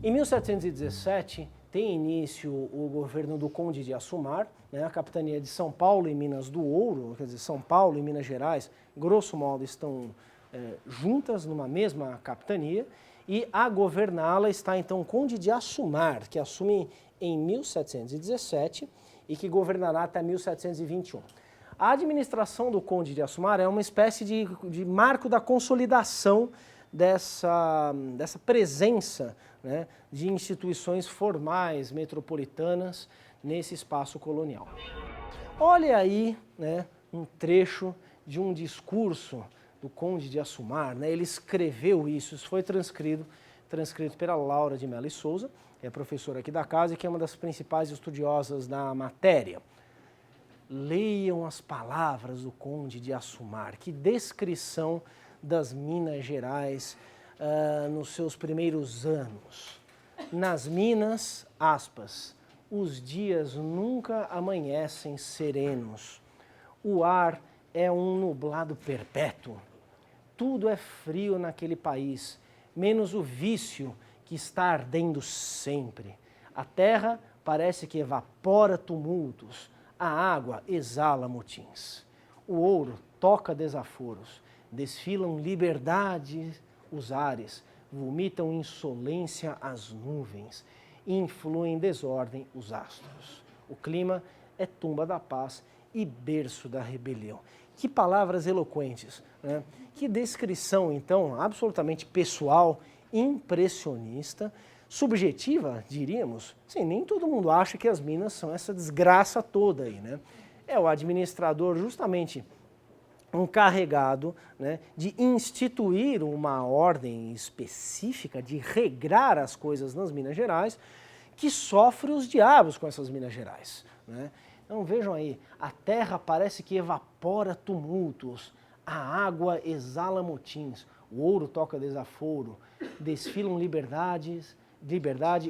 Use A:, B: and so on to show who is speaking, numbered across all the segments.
A: Em 1717 tem início o governo do Conde de Assumar, né, a capitania de São Paulo e Minas do Ouro, quer dizer, São Paulo e Minas Gerais, grosso modo, estão juntas numa mesma capitania, e a governá-la está então o Conde de Assumar, que assume em 1717 e que governará até 1721. A administração do Conde de Assumar é uma espécie de marco da consolidação dessa presença, né, de instituições formais metropolitanas nesse espaço colonial. Olha aí, né, um trecho de um discurso do Conde de Assumar, né, ele escreveu isso foi transcrito pela Laura de Mello e Souza, que é professora aqui da casa e que é uma das principais estudiosas da matéria. Leiam as palavras do Conde de Assumar, que descrição das Minas Gerais nos seus primeiros anos. Nas Minas, aspas, os dias nunca amanhecem serenos, o ar é um nublado perpétuo, tudo é frio naquele país, menos o vício que está ardendo sempre. A terra parece que evapora tumultos, a água exala motins. O ouro toca desaforos, desfilam liberdade os ares, vomitam insolência as nuvens, influem desordem os astros. O clima é tumba da paz e berço da rebelião. Que palavras eloquentes, né? Que descrição, então, absolutamente pessoal, impressionista, subjetiva, diríamos. Sim, nem todo mundo acha que as Minas são essa desgraça toda aí, né? É o administrador justamente encarregado, né, de instituir uma ordem específica, de regrar as coisas nas Minas Gerais, que sofre os diabos com essas Minas Gerais, né? Então vejam aí, a terra parece que evapora tumultos, a água exala motins, o ouro toca desaforo, desfilam liberdade,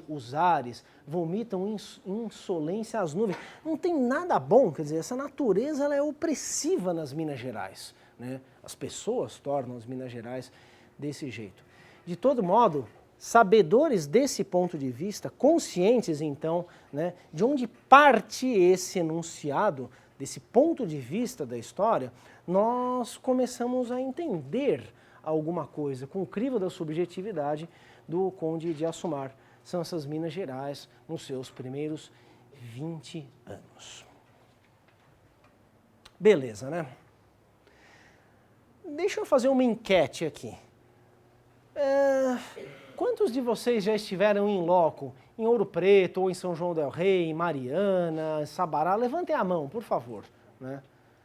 A: os ares, vomitam insolência as nuvens. Não tem nada bom, quer dizer, essa natureza ela é opressiva nas Minas Gerais, né? As pessoas tornam as Minas Gerais desse jeito. De todo modo, sabedores desse ponto de vista, conscientes então, né, de onde parte esse enunciado, desse ponto de vista da história, nós começamos a entender alguma coisa com o crivo da subjetividade do Conde de Assumar. São essas Minas Gerais nos seus primeiros 20 anos. Beleza, né? Deixa eu fazer uma enquete aqui. Quantos de vocês já estiveram em loco, em Ouro Preto, ou em São João del Rei, em Mariana, em Sabará? Levantem a mão, por favor, né?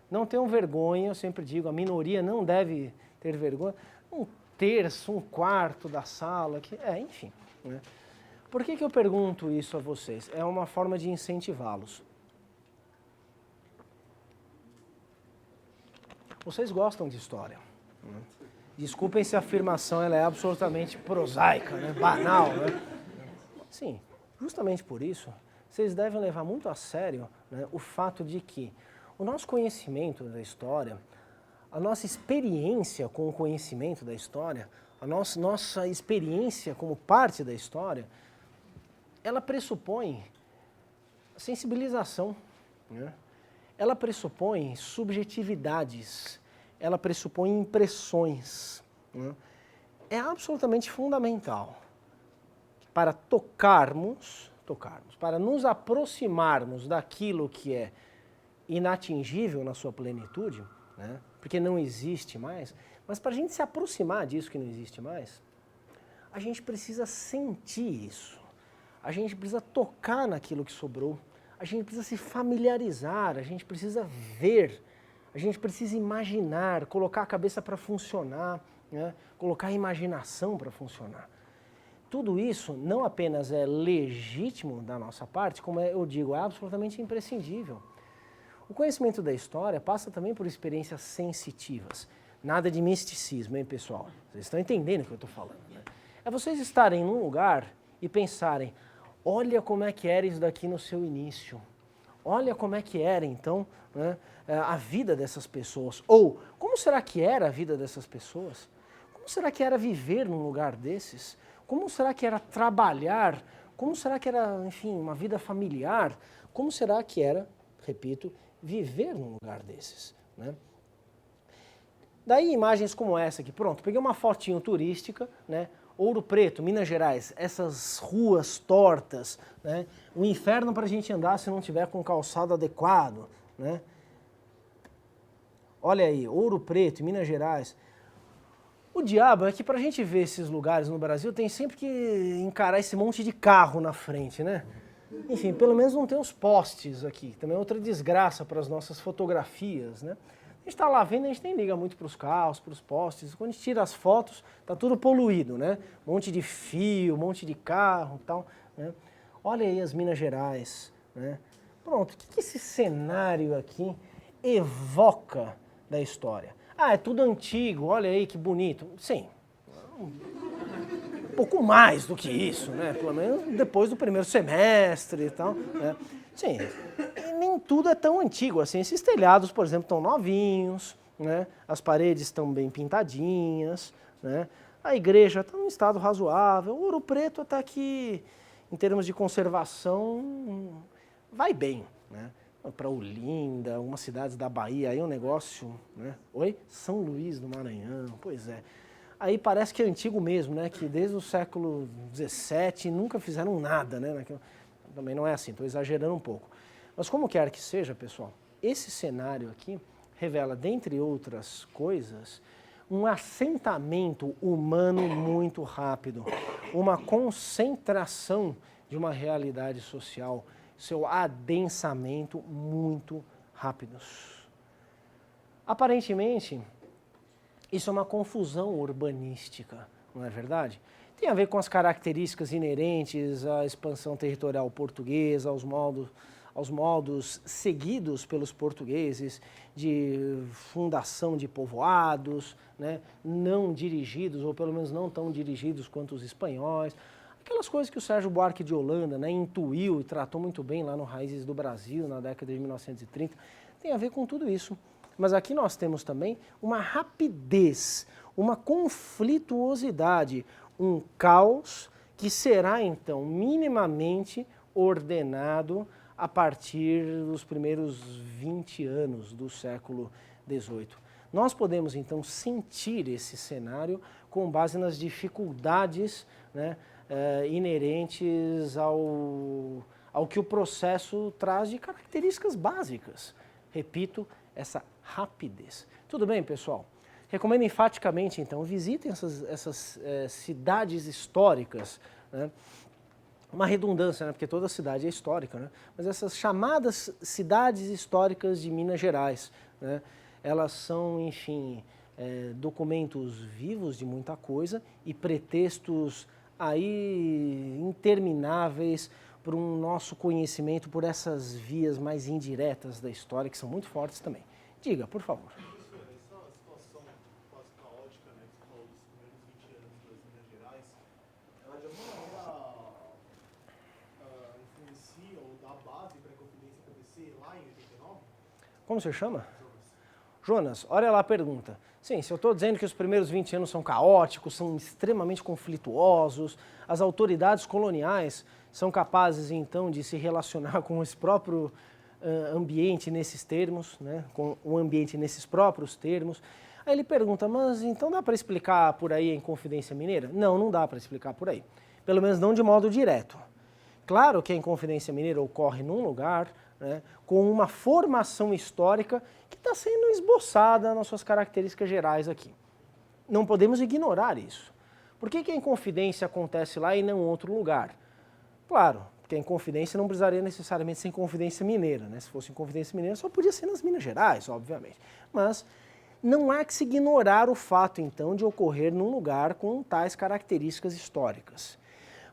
A: Não tenham vergonha, eu sempre digo, a minoria não deve ter vergonha. Um terço, um quarto da sala, enfim, né? Por que eu pergunto isso a vocês? É uma forma de incentivá-los. Vocês gostam de história, né? Desculpem se a afirmação ela é absolutamente prosaica, né? Banal, né? Sim, justamente por isso, vocês devem levar muito a sério, né, o fato de que o nosso conhecimento da história, a nossa experiência com o conhecimento da história, a nossa experiência como parte da história, ela pressupõe sensibilização, né? Ela pressupõe subjetividades, ela pressupõe impressões, né? É absolutamente fundamental para tocarmos, para nos aproximarmos daquilo que é inatingível na sua plenitude, né? Porque não existe mais, mas para a gente se aproximar disso que não existe mais, a gente precisa sentir isso, a gente precisa tocar naquilo que sobrou, a gente precisa se familiarizar, a gente precisa ver, a gente precisa imaginar, colocar a cabeça para funcionar, né? Colocar a imaginação para funcionar. Tudo isso não apenas é legítimo da nossa parte, como eu digo, é absolutamente imprescindível. O conhecimento da história passa também por experiências sensitivas. Nada de misticismo, hein, pessoal? Vocês estão entendendo o que eu estou falando, né? É vocês estarem num lugar e pensarem, olha como é que era isso daqui no seu início. Olha como é que era, então, né, a vida dessas pessoas. Ou, como será que era a vida dessas pessoas? Como será que era viver num lugar desses? Como será que era trabalhar? Como será que era, enfim, uma vida familiar? Como será que era, repito, viver num lugar desses, né? Daí imagens como essa aqui, pronto, peguei uma fotinho turística, né? Ouro Preto, Minas Gerais, essas ruas tortas, né? Um inferno para a gente andar se não tiver com calçado adequado, né? Olha aí, Ouro Preto, Minas Gerais. O diabo é que para a gente ver esses lugares no Brasil tem sempre que encarar esse monte de carro na frente, né? Enfim, pelo menos não tem os postes aqui. Também é outra desgraça para as nossas fotografias, né? A gente está lá vendo, a gente nem liga muito para os carros, para os postes. Quando a gente tira as fotos, tá tudo poluído, né? Um monte de fio, um monte de carro e tal, né? Olha aí as Minas Gerais, né? Pronto, o que esse cenário aqui evoca da história? Ah, é tudo antigo, olha aí que bonito. Sim, um pouco mais do que isso, né? Pelo menos depois do primeiro semestre e tal, né? Sim, e nem tudo é tão antigo assim. Esses telhados, por exemplo, estão novinhos, né? As paredes estão bem pintadinhas, né? A igreja está em um estado razoável. O Ouro Preto até que, em termos de conservação, vai bem, né? Para Olinda, algumas cidades da Bahia, aí é um negócio, né? Oi? São Luís do Maranhão, pois é. Aí parece que é antigo mesmo, né? Que desde o século XVII nunca fizeram nada, né? Também não é assim, estou exagerando um pouco. Mas como quer que seja, pessoal, esse cenário aqui revela, dentre outras coisas, um assentamento humano muito rápido, uma concentração de uma realidade social, seu adensamento muito rápidos. Aparentemente, isso é uma confusão urbanística, não é verdade? Tem a ver com as características inerentes à expansão territorial portuguesa, aos modos seguidos pelos portugueses de fundação de povoados, né, não dirigidos, ou pelo menos não tão dirigidos quanto os espanhóis. Aquelas coisas que o Sérgio Buarque de Holanda, né, intuiu e tratou muito bem lá no Raízes do Brasil, na década de 1930, tem a ver com tudo isso. Mas aqui nós temos também uma rapidez, uma conflituosidade, um caos que será então minimamente ordenado a partir dos primeiros 20 anos do século XVIII. Nós podemos então sentir esse cenário com base nas dificuldades, né, inerentes ao que o processo traz de características básicas. Repito, essa rapidez. Tudo bem, pessoal? Recomendo enfaticamente, então, visitem essas cidades históricas, né? Uma redundância, né? Porque toda cidade é histórica, né? Mas essas chamadas cidades históricas de Minas Gerais, né? Elas são, enfim, documentos vivos de muita coisa e pretextos aí intermináveis para um nosso conhecimento por essas vias mais indiretas da história, que são muito fortes também. Diga, por favor.
B: Professor, essa situação quase caótica, né, que você falou dos primeiros 20 anos das Minas Gerais, ela de alguma maneira influencia ou dá base para a Inconfidência acontecer lá em 89?
A: Como você chama? Jonas, olha lá a pergunta. Sim, se eu estou dizendo que os primeiros 20 anos são caóticos, são extremamente conflituosos, as autoridades coloniais são capazes, então, de se relacionar com esse próprio ambiente nesses termos, né, com o ambiente nesses próprios termos. Aí ele pergunta, mas então dá para explicar por aí a Inconfidência Mineira? Não, não dá para explicar por aí. Pelo menos não de modo direto. Claro que a Inconfidência Mineira ocorre num lugar, né, com uma formação histórica que está sendo esboçada nas suas características gerais aqui. Não podemos ignorar isso. Por que a Inconfidência acontece lá e não em outro lugar? Claro, porque a Inconfidência não precisaria necessariamente ser Inconfidência Mineira, né? Se fosse Inconfidência Mineira só podia ser nas Minas Gerais, obviamente. Mas não há que se ignorar o fato, então, de ocorrer num lugar com tais características históricas.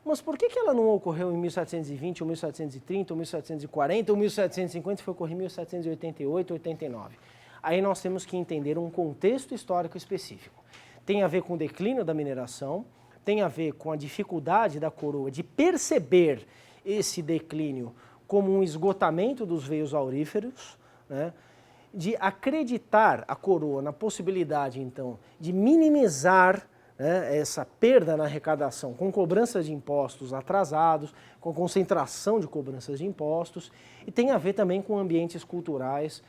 A: Mas por que ela não ocorreu em 1720, ou 1730, ou 1740, ou 1750 e foi ocorrer em 1788, 89? Aí nós temos que entender um contexto histórico específico. Tem a ver com o declínio da mineração, tem a ver com a dificuldade da coroa de perceber esse declínio como um esgotamento dos veios auríferos, né? De acreditar a coroa na possibilidade, então, de minimizar, né, essa perda na arrecadação com cobrança de impostos atrasados, com concentração de cobranças de impostos, e tem a ver também com ambientes culturais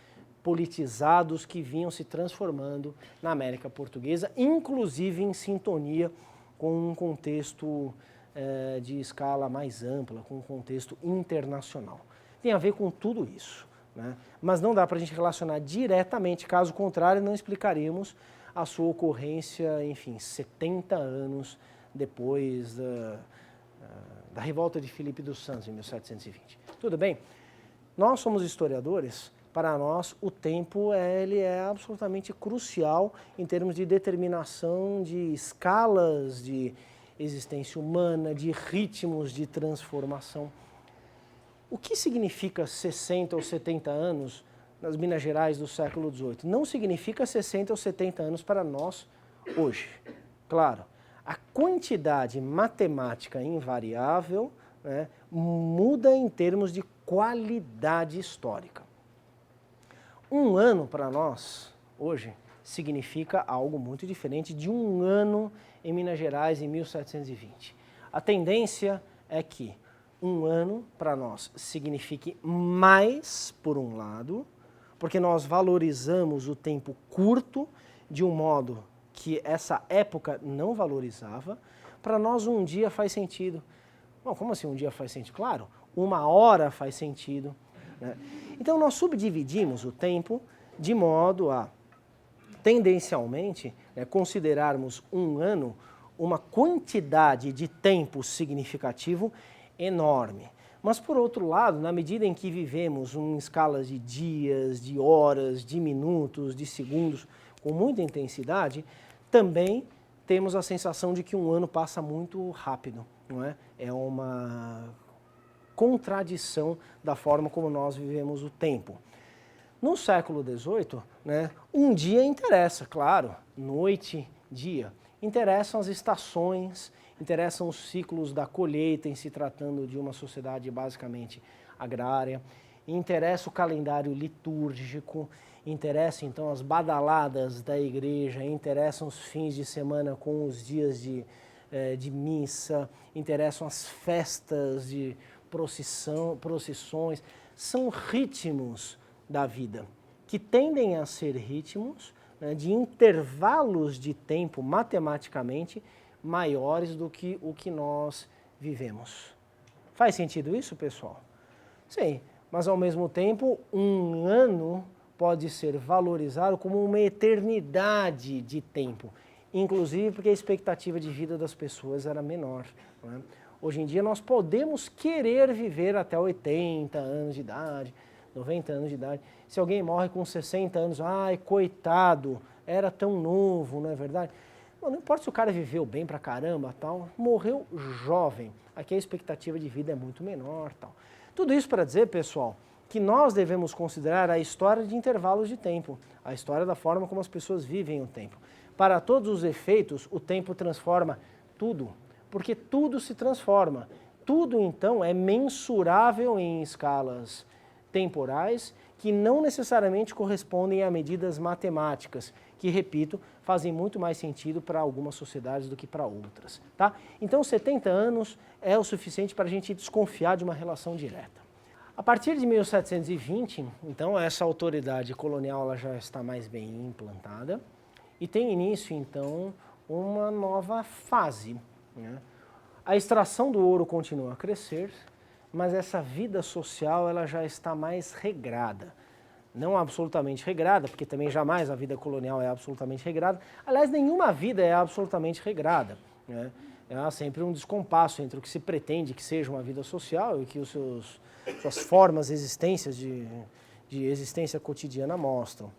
A: politizados que vinham se transformando na América Portuguesa, inclusive em sintonia com um contexto de escala mais ampla, com um contexto internacional. Tem a ver com tudo isso, né? Mas não dá para a gente relacionar diretamente, caso contrário não explicaríamos a sua ocorrência, enfim, 70 anos depois da revolta de Filipe dos Santos, em 1720. Tudo bem? Nós somos historiadores. Para nós, o tempo ele é absolutamente crucial em termos de determinação de escalas de existência humana, de ritmos de transformação. O que significa 60 ou 70 anos nas Minas Gerais do século XVIII? Não significa 60 ou 70 anos para nós hoje. Claro, a quantidade matemática invariável, né, muda em termos de qualidade histórica. Um ano para nós, hoje, significa algo muito diferente de um ano em Minas Gerais em 1720. A tendência é que um ano para nós signifique mais, por um lado, porque nós valorizamos o tempo curto de um modo que essa época não valorizava. Para nós um dia faz sentido. Bom, como assim um dia faz sentido? Claro, uma hora faz sentido, né? Então nós subdividimos o tempo de modo a, tendencialmente, considerarmos um ano uma quantidade de tempo significativo enorme. Mas por outro lado, na medida em que vivemos em escalas de dias, de horas, de minutos, de segundos, com muita intensidade, também temos a sensação de que um ano passa muito rápido, não é? É uma contradição da forma como nós vivemos o tempo. No século XVIII, né, um dia interessa, claro, noite, dia. Interessam as estações, interessam os ciclos da colheita em se tratando de uma sociedade basicamente agrária, interessa o calendário litúrgico, interessa então as badaladas da igreja, interessam os fins de semana com os dias de missa, interessam as festas de procissões, são ritmos da vida, que tendem a ser ritmos, né, de intervalos de tempo matematicamente maiores do que o que nós vivemos. Faz sentido isso, pessoal? Sim, mas ao mesmo tempo um ano pode ser valorizado como uma eternidade de tempo, inclusive porque a expectativa de vida das pessoas era menor, né? Hoje em dia nós podemos querer viver até 80 anos de idade, 90 anos de idade. Se alguém morre com 60 anos, ai, coitado, era tão novo, não é verdade? Não importa se o cara viveu bem pra caramba, tal, morreu jovem. Aqui a expectativa de vida é muito menor, tal. Tudo isso para dizer, pessoal, que nós devemos considerar a história de intervalos de tempo, a história da forma como as pessoas vivem o tempo. Para todos os efeitos, o tempo transforma tudo, porque tudo se transforma. Tudo, então, é mensurável em escalas temporais que não necessariamente correspondem a medidas matemáticas, que, repito, fazem muito mais sentido para algumas sociedades do que para outras, tá? Então, 70 anos é o suficiente para a gente desconfiar de uma relação direta. A partir de 1720, então, essa autoridade colonial ela já está mais bem implantada e tem início, então, uma nova fase, né? A extração do ouro continua a crescer, mas essa vida social ela já está mais regrada. Não absolutamente regrada, porque também jamais a vida colonial é absolutamente regrada. Aliás, nenhuma vida é absolutamente regrada, né? Há sempre um descompasso entre o que se pretende que seja uma vida social e que suas formas existências de existência cotidiana mostram.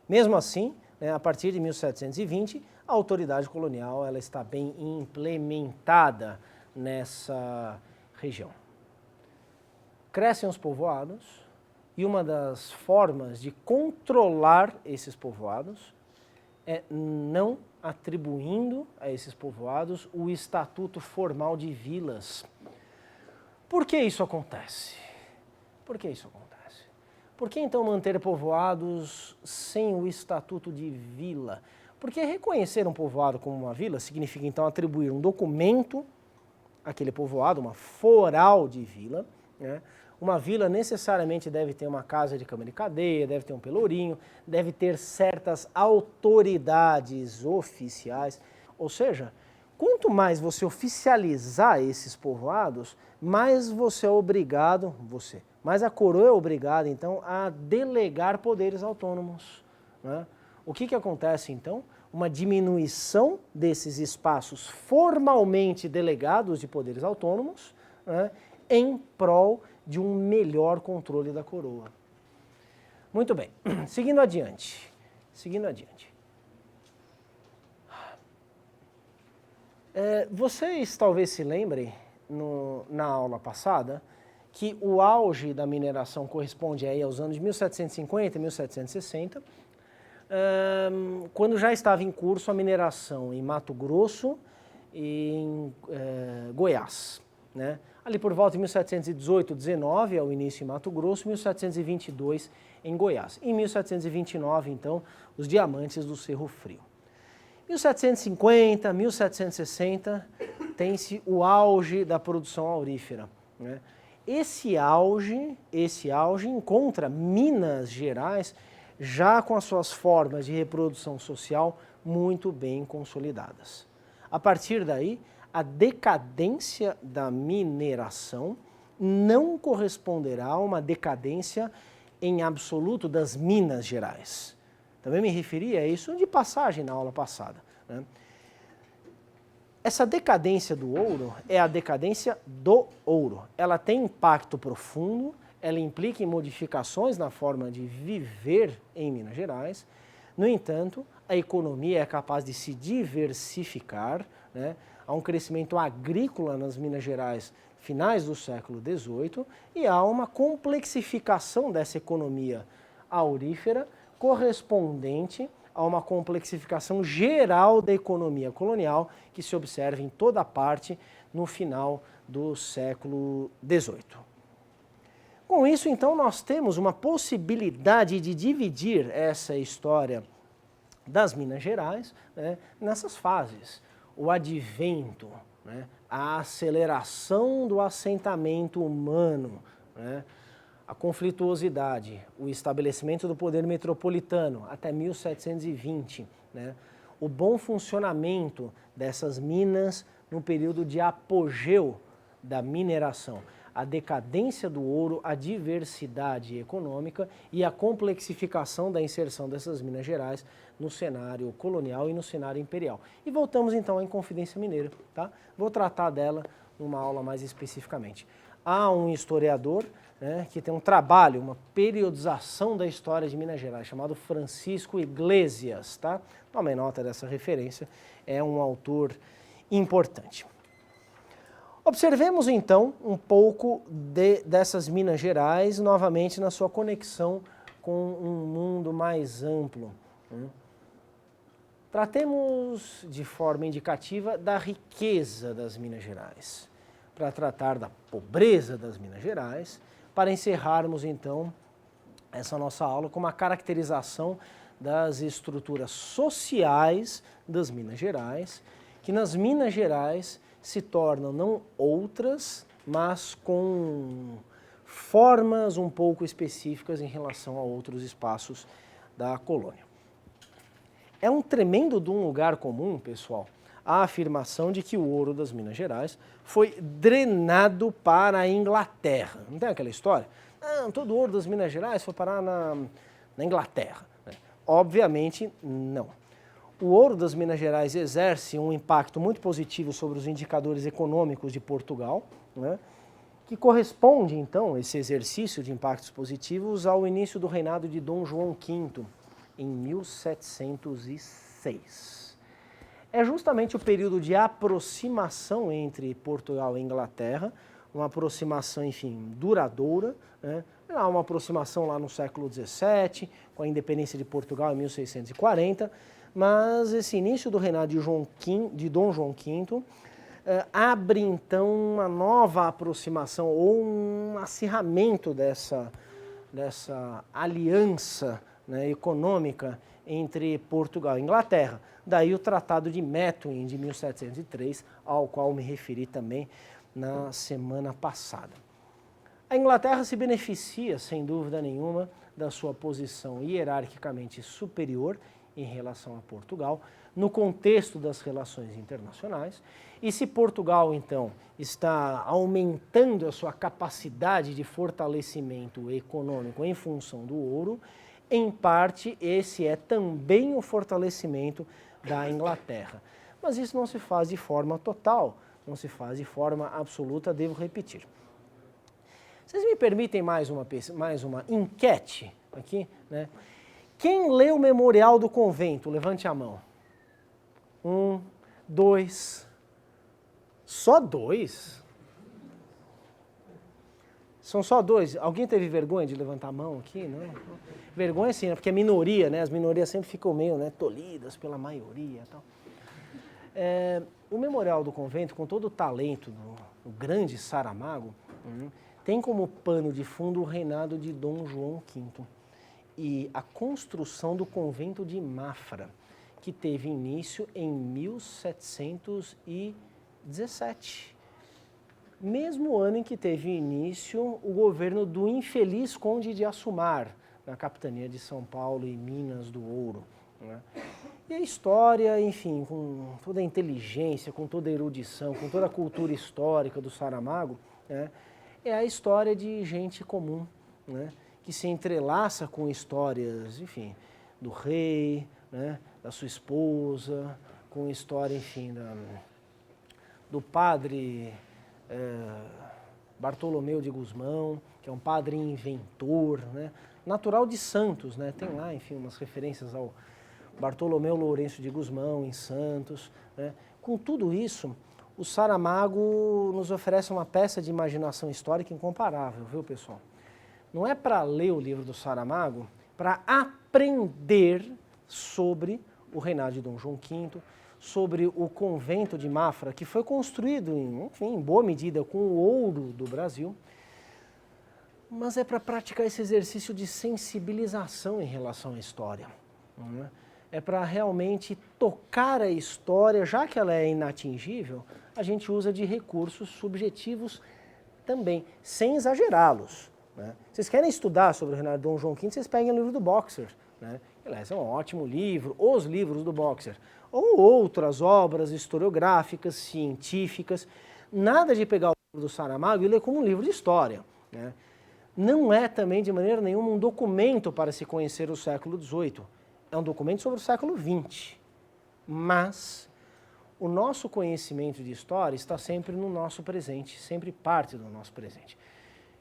A: Mesmo assim, né, a partir de 1720, a autoridade colonial ela está bem implementada nessa região. Crescem os povoados e uma das formas de controlar esses povoados é não atribuindo a esses povoados o estatuto formal de vilas. Por que isso acontece? Por que isso acontece? Por que então manter povoados sem o estatuto de vila? Porque reconhecer um povoado como uma vila significa então atribuir um documento àquele povoado, uma foral de vila, né? Uma vila necessariamente deve ter uma casa de câmara e cadeia, deve ter um pelourinho, deve ter certas autoridades oficiais. Ou seja, quanto mais você oficializar esses povoados, mais você é obrigado, mais a coroa é obrigada então a delegar poderes autônomos, né? O que acontece então? Uma diminuição desses espaços formalmente delegados de poderes autônomos, né, em prol de um melhor controle da coroa. Muito bem, seguindo adiante. Vocês talvez se lembrem, na aula passada, que o auge da mineração corresponde aí aos anos de 1750 e 1760, quando já estava em curso a mineração em Mato Grosso e em Goiás, né? Ali por volta de 1718, 19 é o início em Mato Grosso, 1722 em Goiás. Em 1729, então, os diamantes do Cerro Frio. 1750, 1760, tem-se o auge da produção aurífera, né? Esse auge encontra Minas Gerais já com as suas formas de reprodução social muito bem consolidadas. A partir daí, a decadência da mineração não corresponderá a uma decadência em absoluto das Minas Gerais. Também me referi a isso de passagem na aula passada, né? Essa decadência do ouro é a decadência do ouro. Ela tem impacto profundo, ela implica em modificações na forma de viver em Minas Gerais. No entanto, a economia é capaz de se diversificar, né? Há um crescimento agrícola nas Minas Gerais finais do século XVIII e há uma complexificação dessa economia aurífera correspondente a uma complexificação geral da economia colonial que se observa em toda parte no final do século XVIII. Com isso, então, nós temos uma possibilidade de dividir essa história das Minas Gerais, né, nessas fases. O advento, né, a aceleração do assentamento humano, né, a conflituosidade, o estabelecimento do poder metropolitano até 1720, né, o bom funcionamento dessas minas no período de apogeu da mineração, a decadência do ouro, a diversidade econômica e a complexificação da inserção dessas Minas Gerais no cenário colonial e no cenário imperial. E voltamos então à Inconfidência Mineira, tá? Vou tratar dela numa aula mais especificamente. Há um historiador, né, que tem um trabalho, uma periodização da história de Minas Gerais, chamado Francisco Iglesias, tá? Tomem nota dessa referência, é um autor importante. Observemos então um pouco dessas Minas Gerais, novamente na sua conexão com um mundo mais amplo, né? Tratemos de forma indicativa da riqueza das Minas Gerais, para tratar da pobreza das Minas Gerais, para encerrarmos então essa nossa aula com uma caracterização das estruturas sociais das Minas Gerais, que nas Minas Gerais se tornam não outras, mas com formas um pouco específicas em relação a outros espaços da colônia. É um tremendo de um lugar comum, pessoal, a afirmação de que o ouro das Minas Gerais foi drenado para a Inglaterra. Não tem aquela história? Não, todo o ouro das Minas Gerais foi parar na Inglaterra. Obviamente, não. O ouro das Minas Gerais exerce um impacto muito positivo sobre os indicadores econômicos de Portugal, né, que corresponde, então, esse exercício de impactos positivos ao início do reinado de Dom João V, em 1706. É justamente o período de aproximação entre Portugal e Inglaterra, uma aproximação, enfim, duradoura, né? Há uma aproximação lá no século XVII, com a independência de Portugal em 1640, mas esse início do reinado de Dom João V abre então uma nova aproximação ou um acirramento dessa aliança, né, econômica entre Portugal e Inglaterra. Daí o Tratado de Methuen, de 1703, ao qual me referi também na semana passada. A Inglaterra se beneficia, sem dúvida nenhuma, da sua posição hierarquicamente superior em relação a Portugal, no contexto das relações internacionais. E se Portugal, então, está aumentando a sua capacidade de fortalecimento econômico em função do ouro, em parte esse é também o fortalecimento da Inglaterra. Mas isso não se faz de forma total, não se faz de forma absoluta, devo repetir. Vocês me permitem mais uma enquete aqui, né? Quem lê o Memorial do Convento? Levante a mão. 1, 2. Só 2? São só 2. Alguém teve vergonha de levantar a mão aqui? Não? Vergonha sim, né? Porque é minoria, né? As minorias sempre ficam meio, né, tolhidas pela maioria e tal. O Memorial do Convento, com todo o talento do grande Saramago, tem como pano de fundo o reinado de Dom João V e a construção do convento de Mafra, que teve início em 1717. Mesmo ano em que teve início o governo do infeliz Conde de Assumar, na capitania de São Paulo e Minas do Ouro, né? E a história, enfim, com toda a inteligência, com toda a erudição, com toda a cultura histórica do Saramago, né, é a história de gente comum, né, que se entrelaça com histórias, enfim, do rei, né, da sua esposa, com história, enfim, do padre Bartolomeu de Gusmão, que é um padre inventor, né, natural de Santos, né, tem lá, enfim, umas referências ao Bartolomeu Lourenço de Gusmão, em Santos, né. Com tudo isso, o Saramago nos oferece uma peça de imaginação histórica incomparável, viu, pessoal? Não é para ler o livro do Saramago, para aprender sobre o reinado de Dom João V, sobre o convento de Mafra, que foi construído, em boa medida, com o ouro do Brasil, mas é para praticar esse exercício de sensibilização em relação à história. Né? É para realmente tocar a história, já que ela é inatingível, a gente usa de recursos subjetivos também, sem exagerá-los. Né? Vocês querem estudar sobre o reinado de Dom João V, vocês peguem o livro do Boxer. Né? Aliás, é um ótimo livro, os livros do Boxer. Ou outras obras historiográficas, científicas. Nada de pegar o livro do Saramago e ler como um livro de história. Né? Não é também, de maneira nenhuma, um documento para se conhecer o século XVIII. É um documento sobre o século XX. Mas o nosso conhecimento de história está sempre no nosso presente, sempre parte do nosso presente.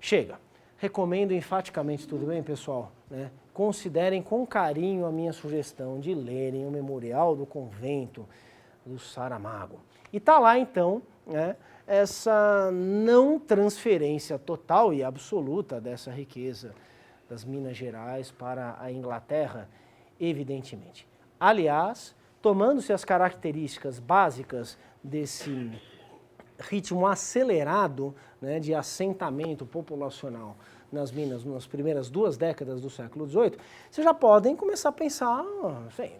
A: Chega. Recomendo enfaticamente, tudo bem, pessoal? Né? Considerem com carinho a minha sugestão de lerem o Memorial do Convento do Saramago. E está lá, então, né, essa não transferência total e absoluta dessa riqueza das Minas Gerais para a Inglaterra, evidentemente. Aliás, tomando-se as características básicas desse ritmo acelerado, né, de assentamento populacional nas Minas nas primeiras 2 décadas do século XVIII, vocês já podem começar a pensar,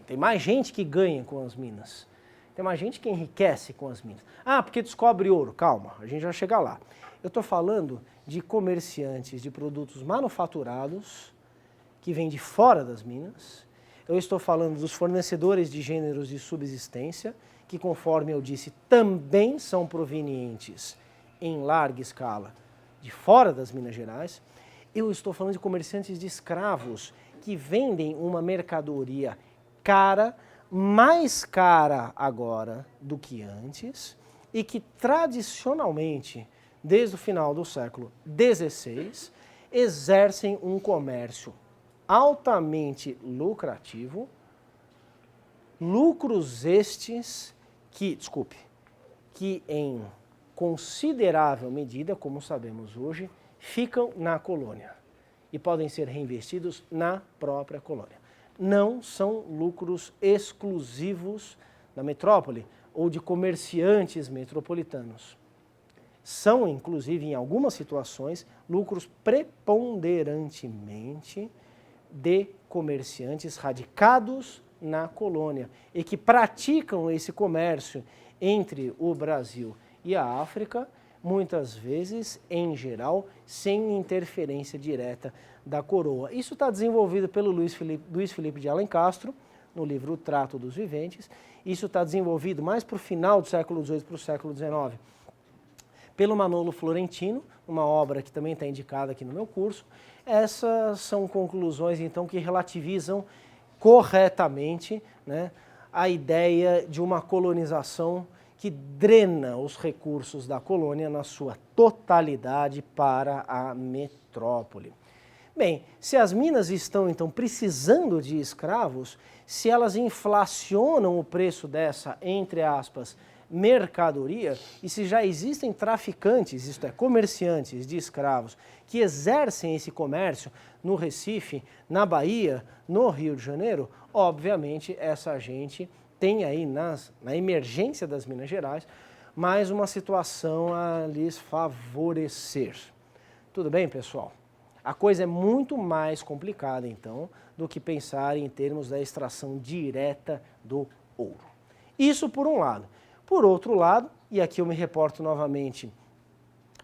A: tem mais gente que ganha com as Minas, tem mais gente que enriquece com as Minas. Ah, porque descobre ouro. Calma, a gente vai chegar lá. Eu estou falando de comerciantes de produtos manufaturados que vêm de fora das Minas. Eu estou falando dos fornecedores de gêneros de subsistência, que, conforme eu disse, também são provenientes em larga escala de fora das Minas Gerais. Eu estou falando de comerciantes de escravos que vendem uma mercadoria cara, mais cara agora do que antes, e que tradicionalmente, desde o final do século XVI, exercem um comércio altamente lucrativo, lucros estes que em considerável medida, como sabemos hoje, ficam na colônia e podem ser reinvestidos na própria colônia. Não são lucros exclusivos da metrópole ou de comerciantes metropolitanos. São, inclusive, em algumas situações, lucros preponderantemente de comerciantes radicados na colônia e que praticam esse comércio entre o Brasil e a África, muitas vezes, em geral, sem interferência direta da coroa. Isso está desenvolvido pelo Luiz Felipe de Alencastro, no livro O Trato dos Viventes. Isso está desenvolvido mais para o final do século XVIII para o século XIX pelo Manolo Florentino, uma obra que também está indicada aqui no meu curso. Essas são conclusões, então, que relativizam corretamente, né, a ideia de uma colonização que drena os recursos da colônia na sua totalidade para a metrópole. Bem, se as minas estão então precisando de escravos, se elas inflacionam o preço dessa, entre aspas, mercadoria, e se já existem traficantes, isto é, comerciantes de escravos, que exercem esse comércio no Recife, na Bahia, no Rio de Janeiro, obviamente essa gente tem aí na emergência das Minas Gerais mais uma situação a lhes favorecer. Tudo bem, pessoal? A coisa é muito mais complicada, então, do que pensar em termos da extração direta do ouro. Isso por um lado. Por outro lado, e aqui eu me reporto novamente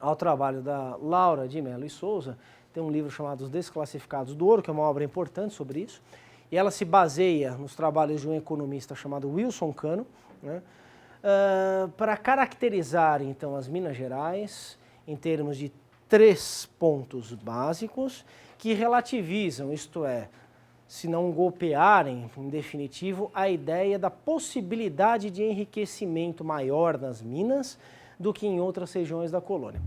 A: ao trabalho da Laura de Mello e Souza, tem um livro chamado Os Desclassificados do Ouro, que é uma obra importante sobre isso, e ela se baseia nos trabalhos de um economista chamado Wilson Cano, né, para caracterizar, então, as Minas Gerais em termos de 3 pontos básicos que relativizam, isto é, se não golpearem, em definitivo, a ideia da possibilidade de enriquecimento maior nas minas do que em outras regiões da colônia.